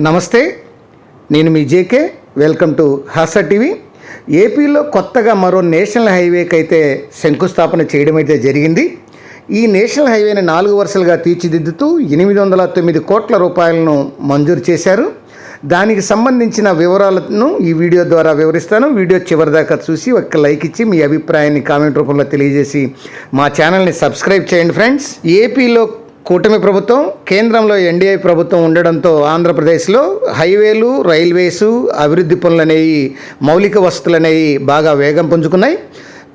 నమస్తే, నేను మీ JK. Welcome to Hasa TV. ఏపీలో కొత్తగా మరో నేషనల్ హైవేకి అయితే శంకుస్థాపన చేయడం అయితే జరిగింది. ఈ నేషనల్ హైవేని 4 వరుసలుగా తీర్చిదిద్దుతూ 809 కోట్ల రూపాయలను మంజూరు చేశారు. దానికి సంబంధించిన వివరాలను ఈ వీడియో ద్వారా వివరిస్తాను. వీడియో చివరిదాకా చూసి ఒక లైక్ ఇచ్చి మీ అభిప్రాయాన్ని కామెంట్ రూపంలో తెలియజేసి మా ఛానల్ని సబ్స్క్రైబ్ చేయండి ఫ్రెండ్స్. ఏపీలో కూటమి ప్రభుత్వం, కేంద్రంలో ఎన్డీఏ ప్రభుత్వం ఉండడంతో ఆంధ్రప్రదేశ్లో హైవేలు, రైల్వేసు, అభివృద్ధి పనులు అనేవి, మౌలిక వసతులు అనేవి బాగా వేగం పుంజుకున్నాయి.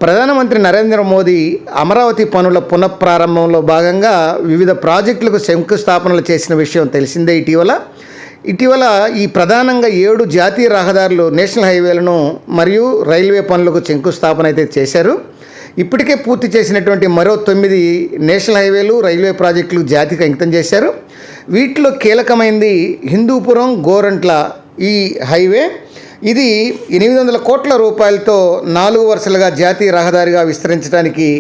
ప్రధానమంత్రి నరేంద్ర మోదీ అమరావతి పనుల పునఃప్రారంభంలో భాగంగా వివిధ ప్రాజెక్టులకు శంకుస్థాపనలు చేసిన విషయం తెలిసిందే. ఇటీవల ఈ ప్రధానంగా 7 జాతీయ రహదారులు, నేషనల్ హైవేలను మరియు రైల్వే పనులకు శంకుస్థాపన అయితే చేశారు. ఇప్పటికే పూర్తి చేసినటువంటి మరో 9 నేషనల్ హైవేలు, రైల్వే ప్రాజెక్టులు జాతికి అంకితం చేశారు. వీటిలో కీలకమైంది హిందూపురం గోరంట్ల ఈ హైవే. ఇది 800 కోట్ల రూపాయలతో 4 వరుసలుగా జాతీయ రహదారిగా విస్తరించడానికి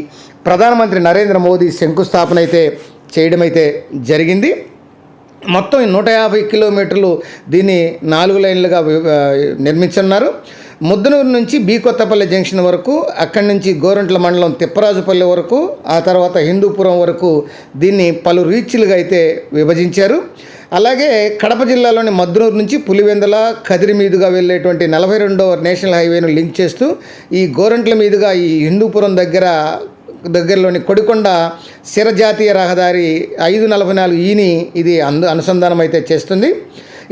ప్రధానమంత్రి నరేంద్ర మోదీ శంకుస్థాపన అయితే చేయడం అయితే జరిగింది. మొత్తం 150 కిలోమీటర్లు దీన్ని 4 లైన్లుగా నిర్మించున్నారు. ముద్దనూరు నుంచి బి కొత్తపల్లి జంక్షన్ వరకు, అక్కడి నుంచి గోరంట్ల మండలం తిప్పరాజుపల్లి వరకు, ఆ తర్వాత హిందూపురం వరకు దీన్ని పలు రీచ్లుగా అయితే విభజించారు. అలాగే కడప జిల్లాలోని మద్నూరు నుంచి పులివెందల, కదిరి మీదుగా వెళ్ళేటువంటి 42వ నేషనల్ హైవేను లింక్ చేస్తూ ఈ గోరంట్ల మీదుగా ఈ హిందూపురం దగ్గరలోని కొడికొండ శిరజాతీయ రహదారి 544 ఇది అనుసంధానం అయితే చేస్తుంది.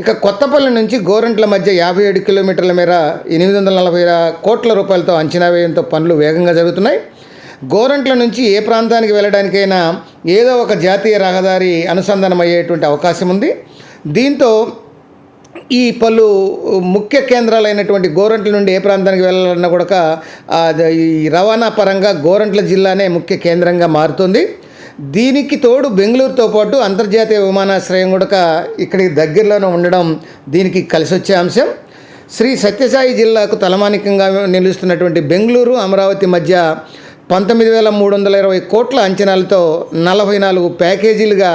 ఇక కొత్తపల్లి నుంచి గోరంట్ల మధ్య 57 కిలోమీటర్ల మేర 840 కోట్ల రూపాయలతో అంచనా వ్యయంతో పనులు వేగంగా జరుగుతున్నాయి. గోరంట్ల నుంచి ఏ ప్రాంతానికి వెళ్ళడానికైనా ఏదో ఒక జాతీయ రహదారి అనుసంధానం అయ్యేటువంటి అవకాశం ఉంది. దీంతో ఈ పలు ముఖ్య కేంద్రాలైనటువంటి గోరంట్ల నుండి ఏ ప్రాంతానికి వెళ్ళాలన్నా కూడా ఈ రవాణా పరంగా గోరంట్ల జిల్లానే ముఖ్య కేంద్రంగా మారుతుంది. దీనికి తోడు బెంగళూరుతో పాటు అంతర్జాతీయ విమానాశ్రయం కూడా ఇక్కడికి దగ్గరలోనే ఉండడం దీనికి కలిసి వచ్చే అంశం. శ్రీ సత్యసాయి జిల్లాకు తలమానికంగా నిలుస్తున్నటువంటి బెంగళూరు, అమరావతి మధ్య 19,320 కోట్ల అంచనాలతో 14 ప్యాకేజీలుగా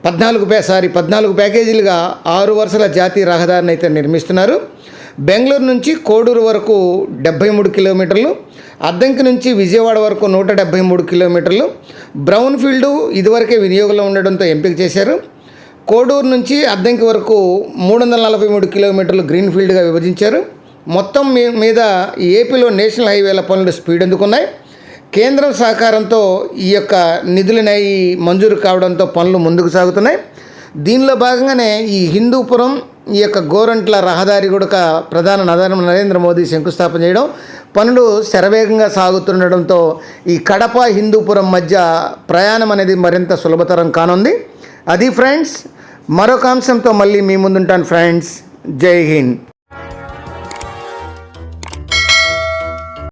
14 ప్యాకేజీలుగా 6 వరుసల జాతీయ రహదారిని అయితే నిర్మిస్తున్నారు. బెంగళూరు నుంచి కోడూరు వరకు 73 కిలోమీటర్లు, అద్దంకి నుంచి విజయవాడ వరకు 173 కిలోమీటర్లు. బ్రౌన్ ఫీల్డ్ ఇదివరకే వినియోగంలో ఉండడంతో ఎంపిక చేశారు. కోడూరు నుంచి అద్దంకి వరకు 343 కిలోమీటర్లు గ్రీన్ ఫీల్డ్గా విభజించారు. మొత్తం మీద ఏపీలో నేషనల్ హైవేల పనులు స్పీడ్ అందుకున్నాయి. కేంద్రం సహకారంతో ఈ యొక్క నిధులనేవి మంజూరు కావడంతో పనులు ముందుకు సాగుతున్నాయి. దీనిలో భాగంగానే ఈ హిందూపురం, ఈ యొక్క గోరంట్ల రహదారి కూడా ప్రధాని నరేంద్ర మోదీ శంకుస్థాపన చేయడం, పనులు శరవేగంగా సాగుతుండడంతో ఈ కడప, హిందూపురం మధ్య ప్రయాణం అనేది మరింత సులభతరం కానుంది. అది ఫ్రెండ్స్, మరొక అంశంతో మళ్ళీ మీ ముందుంటాను ఫ్రెండ్స్. జై హింద్.